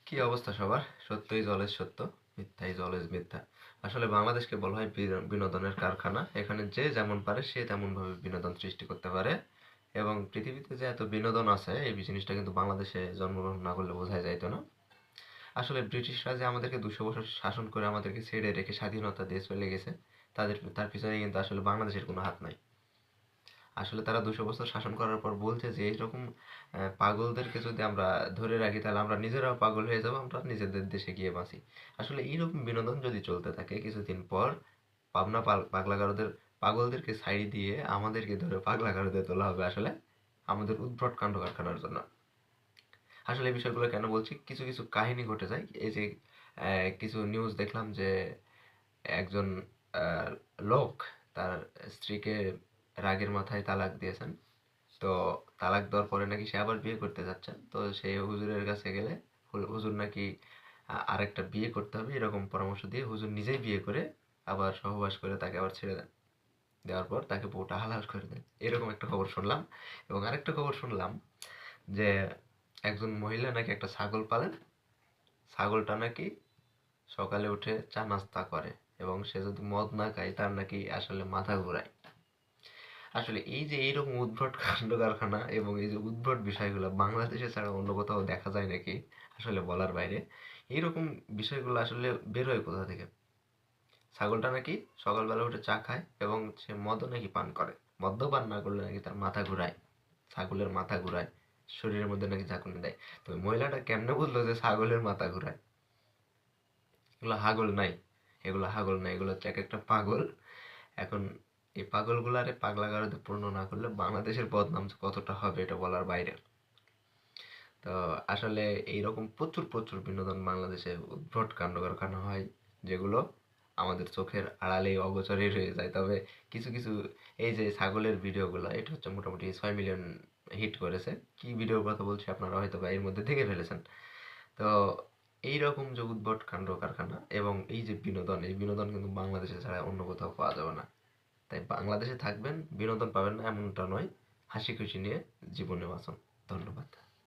কি অবস্থা সবার? সত্যই জলের সত্য, মিথ্যাই জলের মিথ্যা। আসলে বাংলাদেশকে বলা হয় বিনোদনের কারখানা। এখানে যে যেমন পারে সে তেমন ভাবে বিনোদন সৃষ্টি করতে পারে। এবং পৃথিবীতে যে এত বিনোদন আছে এই জিনিসটা কিন্তু বাংলাদেশে জন্মগ্রহণ না করলে বোঝাই যাইতো না। আসলে ব্রিটিশরা যে আমাদেরকে 200 বছর শাসন করে আমাদেরকে ছেড়ে রেখে স্বাধীনতা দিয়ে চলে গেছে, তার পিছনে কিন্তু আসলে বাংলাদেশের কোনো হাত নাই। আসলে তারা 200 বছর শাসন করার পর বলছে যে এইরকম পাগলদেরকে যদি আমরা ধরে রাখি তাহলে আমরা নিজেরাও পাগল হয়ে যাবো, আমরা নিজেদের দেশে গিয়ে বাঁচি। আসলে এইরকম বিনোদন যদি চলতে থাকে কিছুদিন পর পাবনা পাগলাগারদের পাগলদেরকে ছাই দিয়ে আমাদেরকে ধরে পাগলাগারদে তোলা হবে আসলে আমাদের উদ্ভট কাণ্ড কারখানার জন্য। আসলে এই বিষয়গুলো কেন বলছি, কিছু কিছু কাহিনী ঘটে যায়। এই যে কিছু নিউজ দেখলাম যে একজন আহ, লোক তার স্ত্রীকে রাগের মাথায় তালাক দিয়েছেন। তো তালাক দেওয়ার পরে নাকি সে আবার বিয়ে করতে যাচ্ছেন, তো সে হুজুরের কাছে গেলে হুজুর নাকি আরেকটা বিয়ে করতে হবে এরকম পরামর্শ দিয়ে হুজুর নিজেই বিয়ে করে আবার সহবাস করে তাকে আবার ছেড়ে দেন। দেওয়ার পর তাকে বউটা হালাল করে দেন, এরকম একটা খবর শুনলাম। এবং আরেকটা খবর শুনলাম যে একজন মহিলা নাকি একটা ছাগল পালেন। ছাগলটা নাকি সকালে উঠে চা নাস্তা করে এবং সে যদি মদ না খায় তার নাকি আসলে মাথা ঘোরায়। আসলে এই যে এইরকম উদ্ভট কাণ্ড কারখানা এবং এই যে উদ্ভট বিষয়গুলো বাংলাদেশে ছাড়া অন্য কোথাও দেখা যায় নাকি আসলে বলার বাইরে। এইরকম বিষয়গুলো আসলে বের হয় কোথা থেকে? ছাগলটা নাকি সকালবেলা উঠে চা খায় এবং সে মদও নাকি পান করে। মদ্যপান না করলে নাকি তার মাথা ঘুরায়, ছাগলের মাথা ঘুরায়, শরীরের মধ্যে নাকি ঝাঁকুনি দেয়। তো ওই মহিলাটা কেমনে বুঝলো যে ছাগলের মাথা ঘুরায়? এগুলো হাগল নাই, এগুলো হাগল নাই, এগুলো হচ্ছে এক একটা পাগল। এখন এই পাগলগুলারে পাগলাগারদে পূর্ণ না করলে বাংলাদেশের বদনাম যে কতটা হবে এটা বলার বাইরে। তো আসলে এইরকম প্রচুর প্রচুর বিনোদন বাংলাদেশে উদ্ভট কাণ্ড কারখানা হয়, যেগুলো আমাদের চোখের আড়ালেই অগোচরেই রয়ে যায়। তবে কিছু কিছু এই যে ছাগলের ভিডিওগুলো, এটা হচ্ছে মোটামুটি 6 মিলিয়ন হিট করেছে। কি ভিডিওর কথা বলছি আপনারা হয়তো বা এর মধ্যে দেখে ফেলেছেন। তো এইরকম যে উদ্ভট কাণ্ড কারখানা এবং এই যে বিনোদন, এই বিনোদন কিন্তু বাংলাদেশে ছাড়া অন্য কোথাও পাওয়া যাবে না। তাই বাংলাদেশে থাকবেন, বিনোদন পাবেন না এমনটা নয়, হাসি খুশি নিয়ে জীবনে বাঁচুন। ধন্যবাদ।